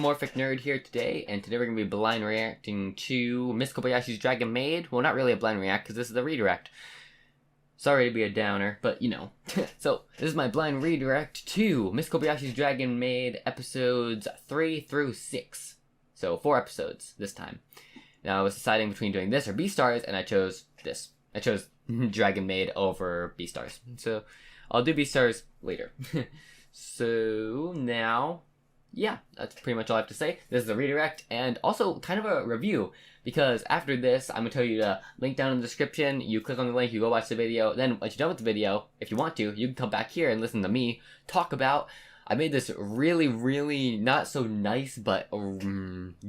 Anthropomorphic Nerd here today, and today we're going to be blind reacting to Miss Kobayashi's Dragon Maid. Well, not really a blind react, because this is a redirect. Sorry to be a downer, but you know. So, this is my blind redirect to Miss Kobayashi's Dragon Maid episodes 3 through 6. So, 4 episodes this time. Now, I was deciding between doing this or Beastars, and I chose this. I chose Dragon Maid over Beastars. So, I'll do Beastars later. So, now... yeah, that's pretty much all I have to say. This is a redirect and also kind of a review, because after this, I'm going to tell you to link down in the description. You click on the link, you go watch the video. Then once you're done with the video, if you want to, you can come back here and listen to me talk about... I made this really not so nice but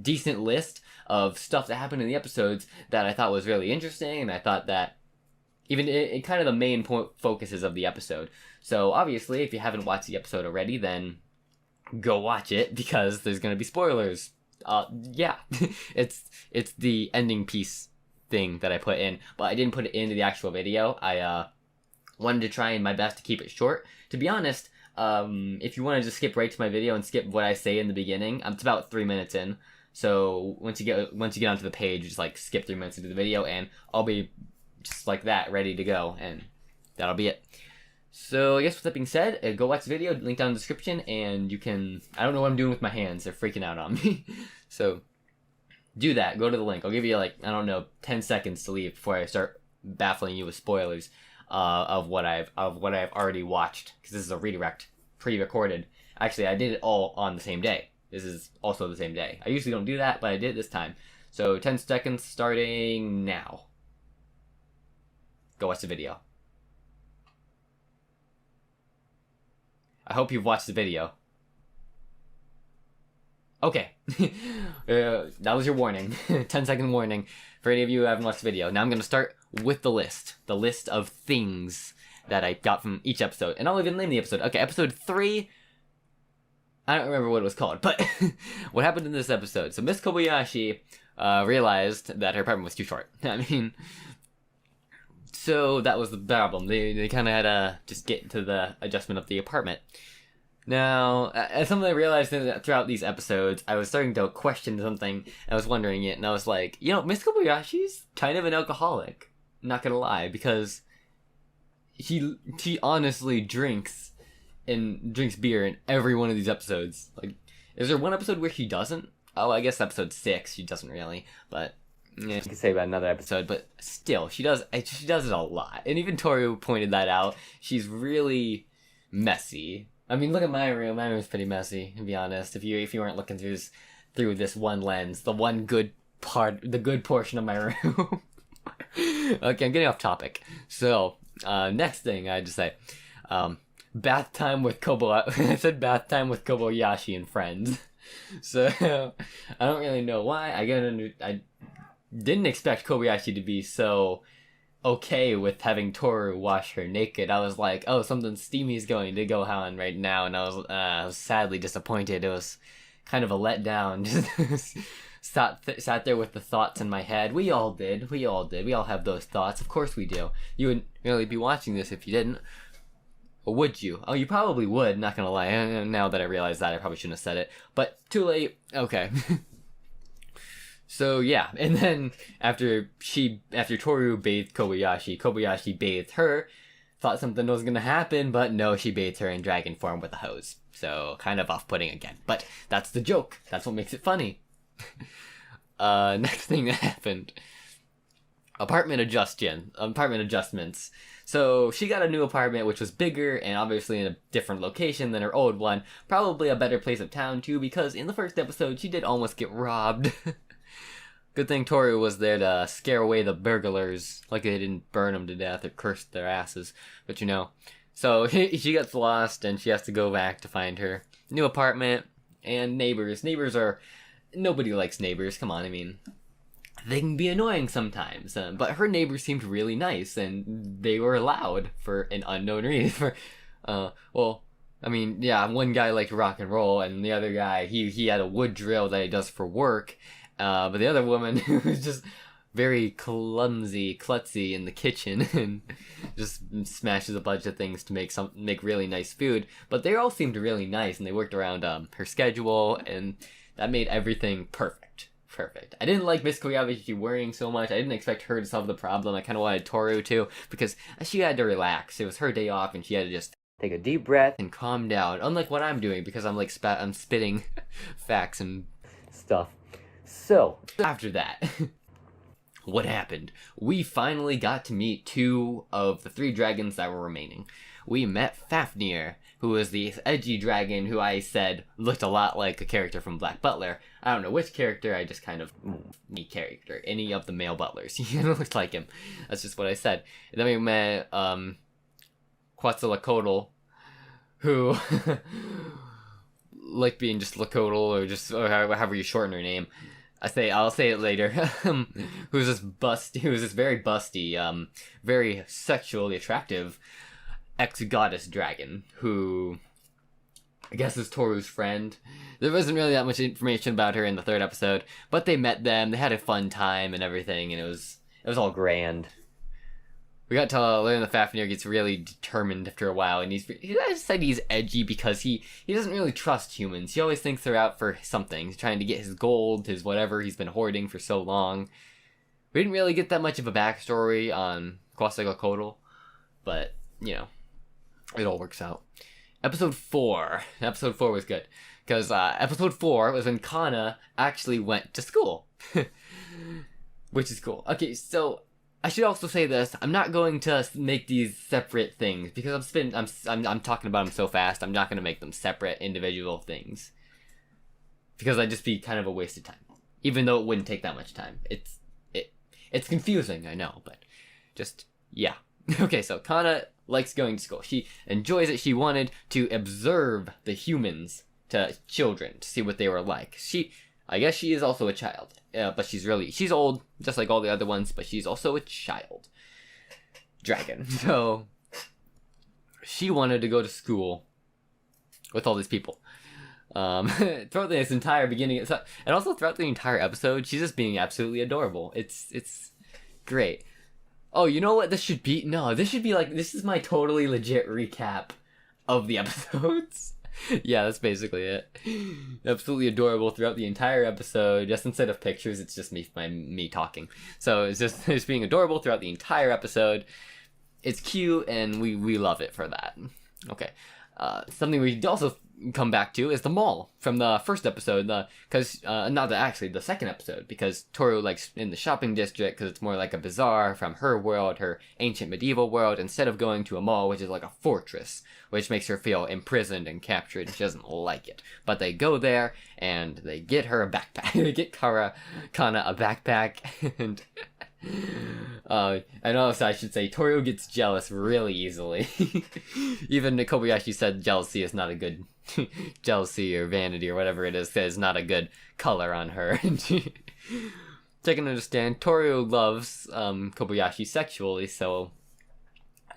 decent list of stuff that happened in the episodes that I thought was really interesting, and I thought that even it kind of the main focuses of the episode. So obviously, if you haven't watched the episode already, then go watch it, because there's gonna be spoilers. Yeah, it's the ending piece thing that I put in, but I didn't put it into the actual video. I wanted to try my best to keep it short. To be honest, if you want to just skip right to my video and skip what I say in the beginning, it's about 3 minutes in. So once you get onto the page, just like skip 3 minutes into the video, and I'll be just like that, ready to go, and that'll be it. So I guess with that being said, go watch the video, link down in the description, and you can... I don't know what I'm doing with my hands, they're freaking out on me. So do that, go to the link. I'll give you like, I don't know, 10 seconds to leave before I start baffling you with spoilers of what I've already watched, because this is a redirect, pre-recorded. Actually, I did it all on the same day. This is also the same day. I usually don't do that, but I did it this time. So 10 seconds starting now. Go watch the video. I hope you've watched the video. Okay. That was your warning. 10-second warning for any of you who haven't watched the video. Now I'm going to start with the list. The list of things that I got from each episode. And I'll even name the episode. Okay, episode 3. I don't remember what it was called, but what happened in this episode? So Miss Koboyashi realized that her apartment was too short. I mean... so that was the problem. They kind of had to just get into the adjustment of the apartment. Now, as something I realized throughout these episodes, I was starting to question something. I was wondering it, and I was like, you know, Miss Kobayashi's kind of an alcoholic. Not gonna lie, because she honestly drinks beer in every one of these episodes. Like, is there one episode where she doesn't? Oh, I guess episode 6 she doesn't really, but... yeah, you could say about another episode, but still, she does it a lot. And even Toru pointed that out. She's really messy. I mean, look at my room. My room's pretty messy, to be honest. If you weren't looking through this one lens, the good portion of my room. Okay, I'm getting off topic. So, next thing I had to say, bath time with I said bath time with Koboyashi and friends. So, I don't really know why. I didn't expect Kobayashi to be so okay with having Toru wash her naked. I was like, oh, something steamy is going to go on right now, and I was sadly disappointed. It was kind of a letdown. Just sat there with the thoughts in my head. We all did. We all have those thoughts. Of course we do. You wouldn't really be watching this if you didn't. Or would you? Oh, you probably would, not gonna lie. Now that I realize that, I probably shouldn't have said it. But too late. Okay. So yeah, and then after Toru bathed Kobayashi bathed her, thought something was gonna happen, but no, she bathed her in dragon form with a hose. So kind of off-putting again, but that's the joke. That's what makes it funny. Next thing that happened, apartment adjustments. So she got a new apartment, which was bigger and obviously in a different location than her old one. Probably a better place of town too, because in the first episode she did almost get robbed. Good thing Toru was there to scare away the burglars, like they didn't burn them to death or curse their asses. But you know, so she gets lost and she has to go back to find her new apartment and neighbors. Nobody likes neighbors. Come on, I mean, they can be annoying sometimes. But her neighbors seemed really nice, and they were loud for an unknown reason. Well, I mean, yeah, one guy liked rock and roll, and the other guy, he had a wood drill that he does for work. But the other woman was just very klutzy in the kitchen and just smashes a bunch of things to make really nice food. But they all seemed really nice, and they worked around her schedule, and That made everything perfect. Perfect. I didn't like Miss Kobayashi worrying so much. I didn't expect her to solve the problem. I kind of wanted Toru to, because she had to relax. It was her day off, and she had to just take a deep breath and calm down. Unlike what I'm doing, because I'm like I'm spitting facts and stuff. So after that, what happened? We finally got to meet 2 of the 3 dragons that were remaining. We met Fafnir, who was the edgy dragon who I said looked a lot like a character from Black Butler. I don't know which character, I just kind of... any character. Any of the male butlers. He looked like him. That's just what I said. And then we met, Quetzalcoatl, who... like being just Lacodal, or however you shorten her name. I'll say it later. Who's this very busty, very sexually attractive ex-goddess dragon, who I guess is Toru's friend. There wasn't really that much information about her in the 3rd episode, but they met them, they had a fun time and everything, and it was all grand. We got to learn that Fafnir gets really determined after a while, and I just said he's edgy because he doesn't really trust humans. He always thinks they're out for something. He's trying to get his gold, his whatever he's been hoarding for so long. We didn't really get that much of a backstory on Quetzalcoatl, but, you know, it all works out. Episode 4 was good, because episode 4 was when Kana actually went to school, which is cool. Okay, so I should also say this. I'm not going to make these separate things because I'm talking about them so fast. I'm not going to make them separate individual things because I'd just be kind of a waste of time. Even though it wouldn't take that much time. It's confusing, I know, but just yeah. Okay, so Kana likes going to school. She enjoys it. She wanted to observe the humans to children to see what they were like. I guess she is also a child, but she's old, just like all the other ones, but she's also a child dragon. So she wanted to go to school with all these people. Throughout this entire beginning, and also throughout the entire episode, she's just being absolutely adorable. It's great. Oh, you know what this should be? No, this should be like, this is my totally legit recap of the episodes. Yeah, that's basically it. Absolutely adorable throughout the entire episode. Just instead of pictures, it's just me talking. So it's being adorable throughout the entire episode. It's cute, and we love it for that. Okay. Something we also come back to is the mall from the 1st episode, the 2nd episode, because Toru likes in the shopping district because it's more like a bazaar from her world, her ancient medieval world, instead of going to a mall, which is like a fortress, which makes her feel imprisoned and captured. She doesn't like it. But they go there, and they get her a backpack. They get Kana a backpack, and... and also I should say, Toru gets jealous really easily. Even Koboyashi said jealousy is not a good... jealousy or vanity or whatever it is not a good color on her. So I can understand. Toru loves Kobayashi sexually, so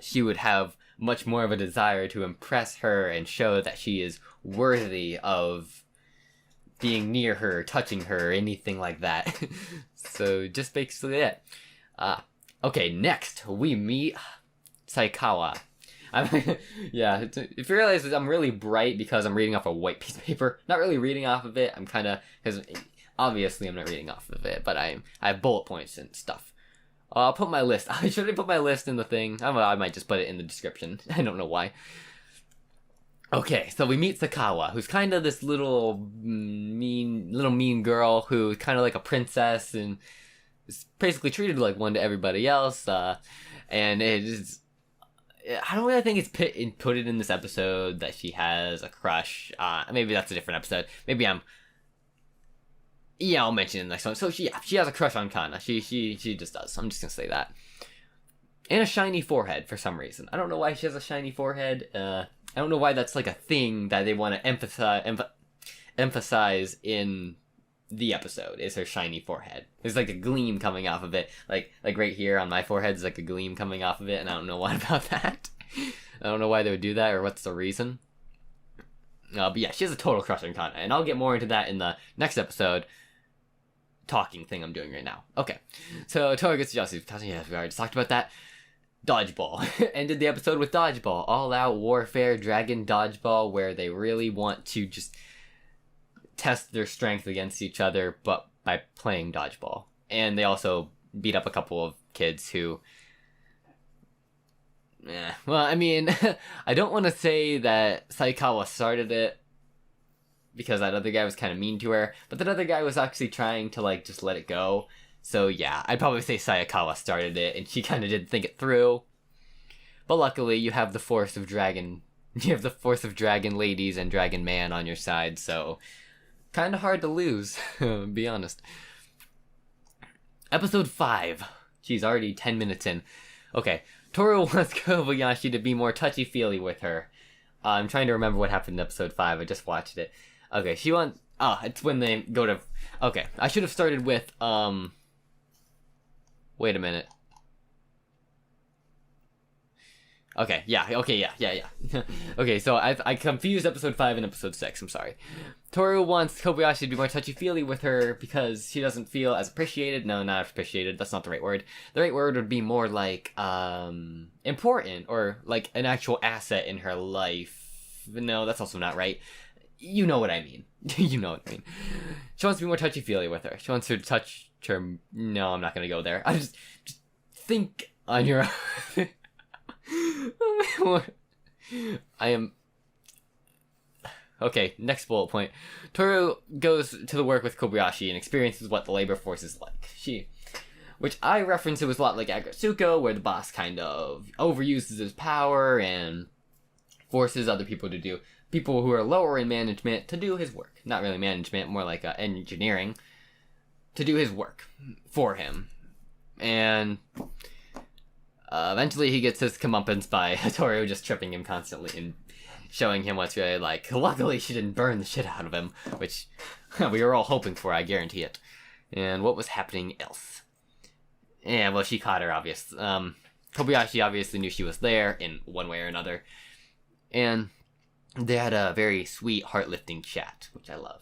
she would have much more of a desire to impress her and show that she is worthy of being near her, touching her, anything like that. So just basically it. Okay, next we meet Saikawa. Yeah, if you realize that I'm really bright because I'm reading off a white piece of paper. Not really reading off of it. I'm kind of, because obviously I'm not reading off of it, but I have bullet points and stuff. I'll put my list. Should I put my list in the thing? I don't know, I might just put it in the description. I don't know why. Okay, so we meet Sakawa, who's kind of this little mean girl who's kind of like a princess and is basically treated like one to everybody else. And it is... I don't really think it's put it in this episode that she has a crush. Maybe that's a different episode. Maybe yeah, I'll mention it in the next one. So she has a crush on Kana. She just does. I'm just gonna say that. And a shiny forehead for some reason. I don't know why she has a shiny forehead. I don't know why that's like a thing that they want to emphasize in the episode, is her shiny forehead. There's like a gleam coming off of it. Like right here on my forehead is like a gleam coming off of it, and I don't know why about that. I don't know why they would do that or what's the reason. But yeah, she has a total crush on Kana, and I'll get more into that in the next episode. Talking thing I'm doing right now. Okay, so Toru gets jealous. Yeah, we already talked about that. Dodgeball. Ended the episode with Dodgeball. All out warfare, dragon dodgeball, where they really want to just test their strength against each other, but by playing dodgeball. And they also beat up a couple of kids who... well, I mean, I don't want to say that Sayakawa started it, because that other guy was kind of mean to her, but that other guy was actually trying to, like, just let it go. So yeah, I'd probably say Sayakawa started it, and she kind of didn't think it through. But luckily, you have the force of dragon... You have the force of dragon ladies and dragon man on your side, so... Kind of hard to lose, be honest. Episode 5. She's already 10 minutes in. Okay, Toru wants Kobayashi to be more touchy-feely with her. I'm trying to remember what happened in episode 5, I just watched it. Okay, she wants... it's when they go to... Okay, I should have started with, Wait a minute. Okay, yeah. Okay, so I confused episode 5 and episode 6, I'm sorry. Toru wants Kobayashi to be more touchy-feely with her because she doesn't feel as appreciated. No, not appreciated, that's not the right word. The right word would be more like, important, or like an actual asset in her life. No, that's also not right. You know what I mean. You know what I mean. She wants to be more touchy-feely with her. She wants her to touch her... No, I'm not gonna go there. Just think on your own. I am... Okay, next bullet point. Toru goes to the work with Kobayashi and experiences what the labor force is like. Which I reference, it was a lot like Agretsuko, where the boss kind of overuses his power and forces other people who are lower in management to do his work. Not really management, more like engineering. To do his work for him. And... eventually he gets his comeuppance by Toru just tripping him constantly and showing him what's really like. Luckily she didn't burn the shit out of him, which we were all hoping for, I guarantee it. And what was happening else? Yeah, well, she caught her, obviously. Kobayashi obviously knew she was there in one way or another. And they had a very sweet, heart-lifting chat, which I love.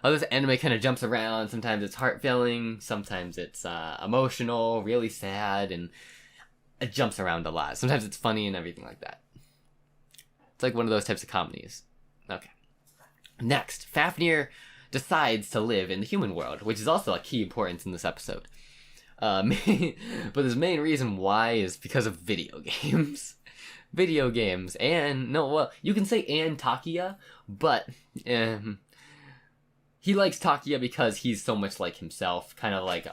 This anime kind of jumps around. Sometimes it's heart-filling, sometimes it's emotional, really sad, and it jumps around a lot. Sometimes it's funny and everything like that. It's like one of those types of comedies. Okay. Next, Fafnir decides to live in the human world, which is also a key importance in this episode. But his main reason why is because of video games. Video games, and, no, well, you can say and Takia, but, he likes Takia because he's so much like himself, kind of like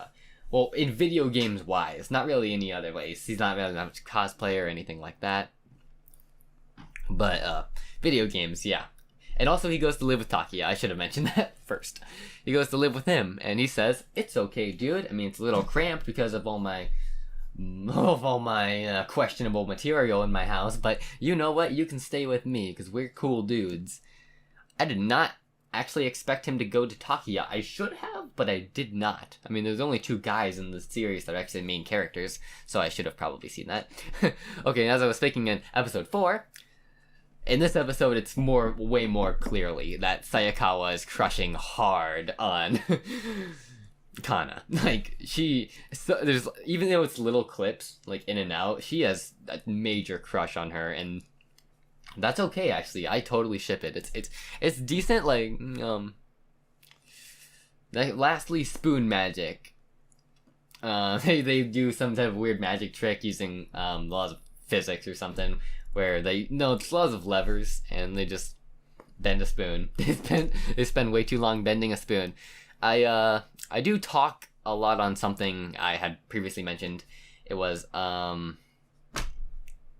well, in video games wise, not really any other ways. He's not really much cosplay or anything like that. But, video games, yeah. And also he goes to live with Takia, I should have mentioned that first. He goes to live with him, and he says, "It's okay, dude. I mean, it's a little cramped because of all my questionable material in my house, but you know what? You can stay with me, because we're cool dudes." I did not actually expect him to go to Takia. I should have, but I did not. I mean, there's only 2 guys in the series that are actually main characters, so I should have probably seen that. Okay, as I was speaking in episode 4, in this episode, it's way more clearly that Sayakawa is crushing hard on Kana. Like, there's, even though it's little clips, like, in and out, she has a major crush on her, and that's okay, actually. I totally ship it. It's decent, like, lastly, spoon magic. They do some type of weird magic trick using, laws of physics or something, where it's laws of levers, and they just bend a spoon. They spend way too long bending a spoon. I do talk a lot on something I had previously mentioned. It was, dang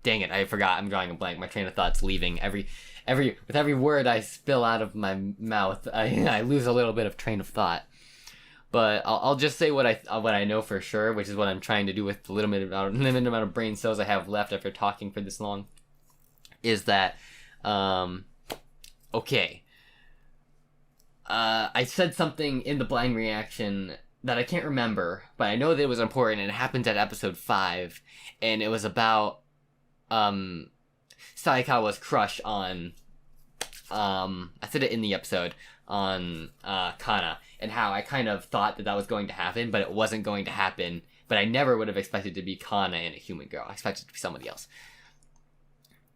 it, I forgot. I'm drawing a blank. My train of thought's leaving. With every word I spill out of my mouth, I lose a little bit of train of thought. But I'll just say what I know for sure, which is what I'm trying to do with the limited amount of brain cells I have left after talking for this long. Is that, okay. I said something in the blind reaction that I can't remember, but I know that it was important, and it happened at episode 5, and it was about, Sayakawa's crush on, I said it in the episode, on, Kana, and how I kind of thought that was going to happen, but it wasn't going to happen, but I never would have expected to be Kana and a human girl. I expected it to be somebody else.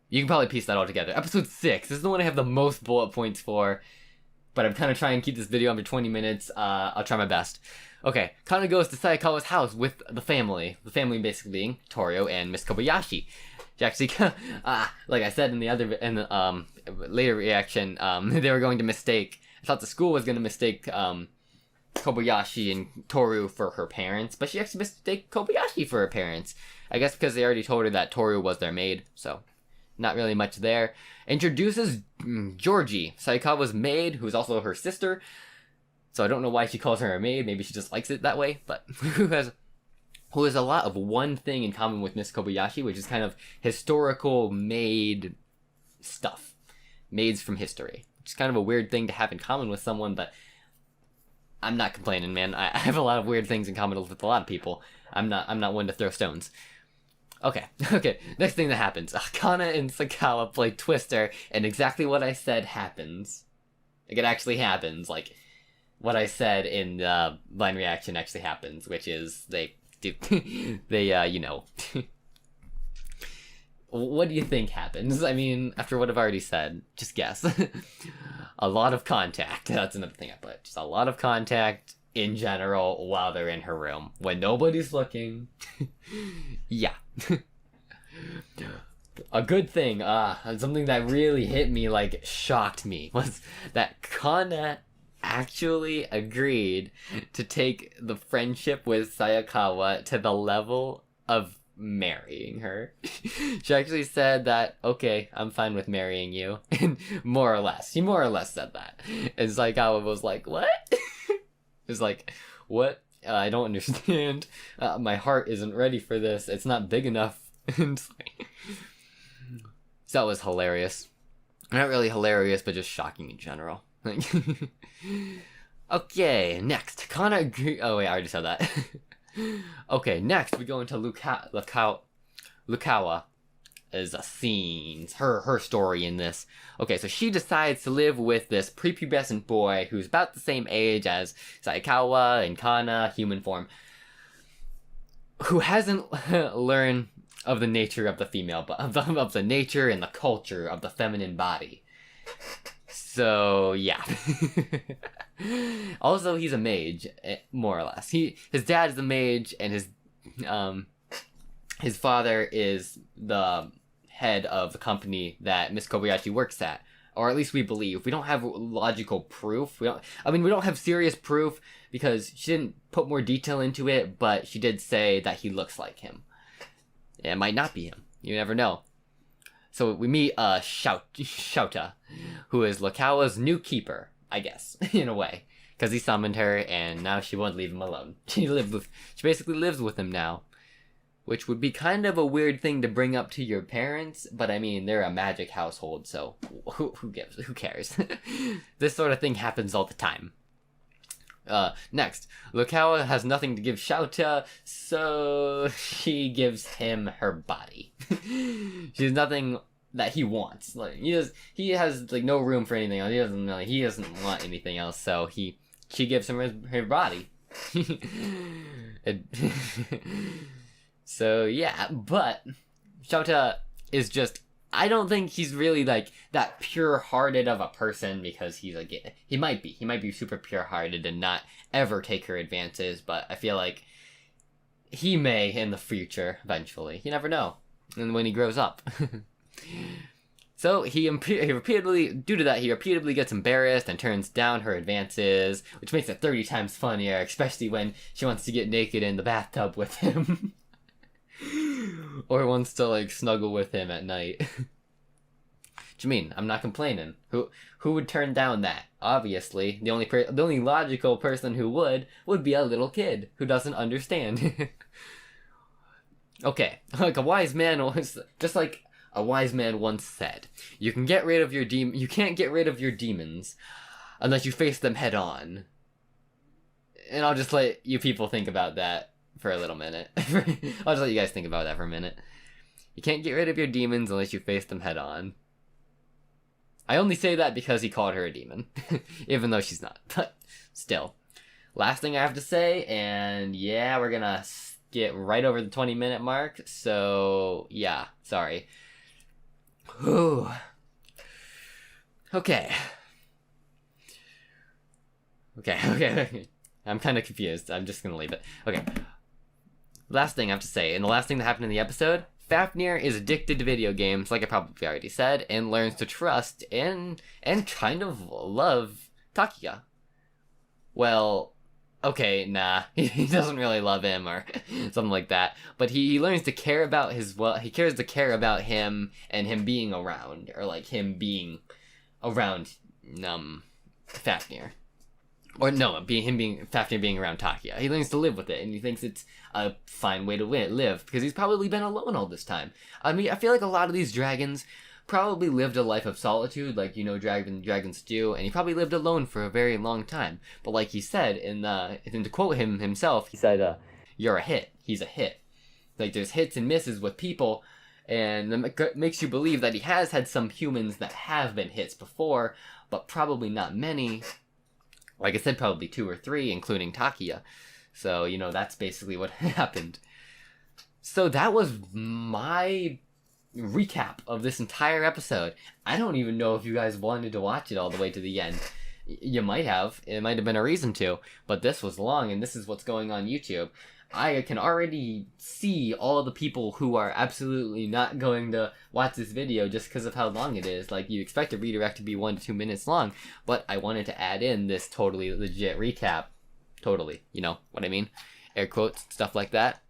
You can probably piece that all together. Episode 6, this is the one I have the most bullet points for. but I'm kind of trying to keep this video under 20 minutes. I'll try my best. Okay, Kana goes to Sayakawa's house with the family basically being Toru and Miss Kobayashi. She actually, like I said in the later reaction, they were going to mistake. I thought the school was going to mistake Kobayashi and Toru for her parents, but she actually mistook Kobayashi for her parents. I guess because they already told her that Toru was their maid, so not really much there. Introduces Georgie, Sayakawa's maid, who's also her sister. So I don't know why she calls her a maid. Maybe she just likes it that way, but who has a lot of one thing in common with Miss Kobayashi, which is kind of historical maid stuff. Maids from history. Which is kind of a weird thing to have in common with someone, but I'm not complaining, man. I have a lot of weird things in common with a lot of people. I'm not one to throw stones. Okay. Next thing that happens. Kana and Sakawa play Twister, and exactly what I said happens. Like, it actually happens. Like, what I said in the blind reaction actually happens, which is they you know. What do you think happens? I mean, after what I've already said, just guess. A lot of contact. That's another thing I put. Just a lot of contact in general while they're in her room. When nobody's looking. Yeah. A good thing, something that really hit me, like, shocked me, was that Kana actually agreed to take the friendship with Sayakawa to the level of marrying her. She actually said that, okay, I'm fine with marrying you. And more or less. She more or less said that. And Sayakawa was like, what? It's like, what? I don't understand. My heart isn't ready for this. It's not big enough. And so that was hilarious. Not really hilarious, but just shocking in general. Okay, next. Kana agree. Oh wait, I already said that. Okay, next we go into Lukawa as scenes. Her story in this. Okay, so she decides to live with this prepubescent boy who's about the same age as Sayakawa and Kana, human form, who hasn't learned of the nature of the female, of the nature and the culture of the feminine body. So yeah. Also, he's a mage, more or less. His dad is a mage, and his father is the head of the company that Miss Kobayashi works at, or at least we believe. We don't have logical proof. We don't have serious proof because she didn't put more detail into it, but she did say that he looks like him. It might not be him. You never know. So we meet Shouta, who is Lukawa's new keeper, I guess, in a way. Because he summoned her, and now she won't leave him alone. She basically lives with him now. Which would be kind of a weird thing to bring up to your parents, but I mean, they're a magic household, so who cares? This sort of thing happens all the time. Next, Lukawa has nothing to give Shouta, so she gives him her body. She has nothing that he wants. Like he has like no room for anything else. He doesn't want anything else, so she gives him her body. So yeah, but Shouta is just, I don't think he's really like that pure-hearted of a person, because he's like, he might be super pure-hearted and not ever take her advances, but I feel like he may in the future eventually. You never know. And when he grows up. So he repeatedly gets embarrassed and turns down her advances, which makes it 30 times funnier, especially when she wants to get naked in the bathtub with him. Or wants to like snuggle with him at night. What you mean? I'm not complaining. Who would turn down that? Obviously, the only logical person who would be a little kid who doesn't understand. Okay, like a wise man once said, you can't get rid of your demons unless you face them head on. And I'll just let you people think about that for a little minute. I'll just let you guys think about that for a minute. You can't get rid of your demons unless you face them head on. I only say that because he called her a demon. Even though she's not. But still. Last thing I have to say, and yeah, we're gonna get right over the 20-minute mark. So, yeah, sorry. Whew. Okay. Okay. I'm kind of confused. I'm just gonna leave it. Okay. Last thing I have to say, and the last thing that happened in the episode, Fafnir is addicted to video games, like I probably already said, and learns to trust and kind of love Takia. Well, okay, nah, he doesn't really love him or something like that, but he learns to care about he cares to care about him and him being around, or like him being around, Fafnir. Or no, Fafnir being around Takia. He learns to live with it, and he thinks it's a fine way to live, because he's probably been alone all this time. I mean, I feel like a lot of these dragons probably lived a life of solitude, like, dragons do, and he probably lived alone for a very long time. But like he said, and to quote him himself, he said, you're a hit. He's a hit. Like, there's hits and misses with people, and that makes you believe that he has had some humans that have been hits before, but probably not many. Like I said, probably 2 or 3, including Takia. So, that's basically what happened. So that was my recap of this entire episode. I don't even know if you guys wanted to watch it all the way to the end. You might have. It might have been a reason to. But this was long, and this is what's going on YouTube. I can already see all the people who are absolutely not going to watch this video just because of how long it is. Like, you expect a redirect to be 1 to 2 minutes long, but I wanted to add in this totally legit recap. Totally, you know what I mean? Air quotes, stuff like that.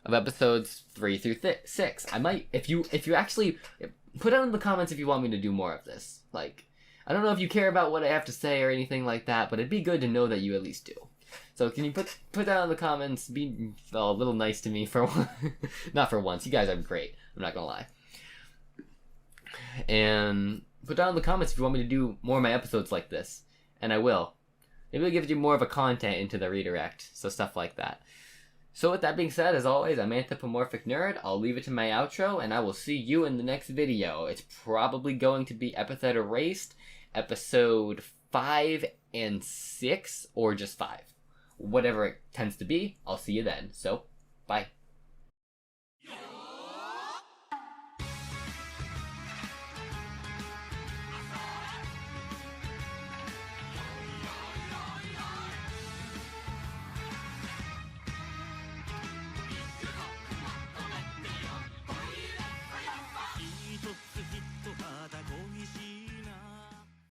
Of episodes 3 through 6. I might, if you actually, put down in the comments if you want me to do more of this. Like, I don't know if you care about what I have to say or anything like that, but it'd be good to know that you at least do. So can you put that in the comments? Be a little nice to me for not for once. You guys are great. I'm not gonna lie. And put down in the comments if you want me to do more of my episodes like this, and I will. Maybe I'll give you more of a content into the redirect, so stuff like that. So with that being said, as always, I'm Anthropomorphic Nerd. I'll leave it to my outro, and I will see you in the next video. It's probably going to be Epithet Erased, episode 5 and 6, or just 5. Whatever it tends to be, I'll see you then. So, bye.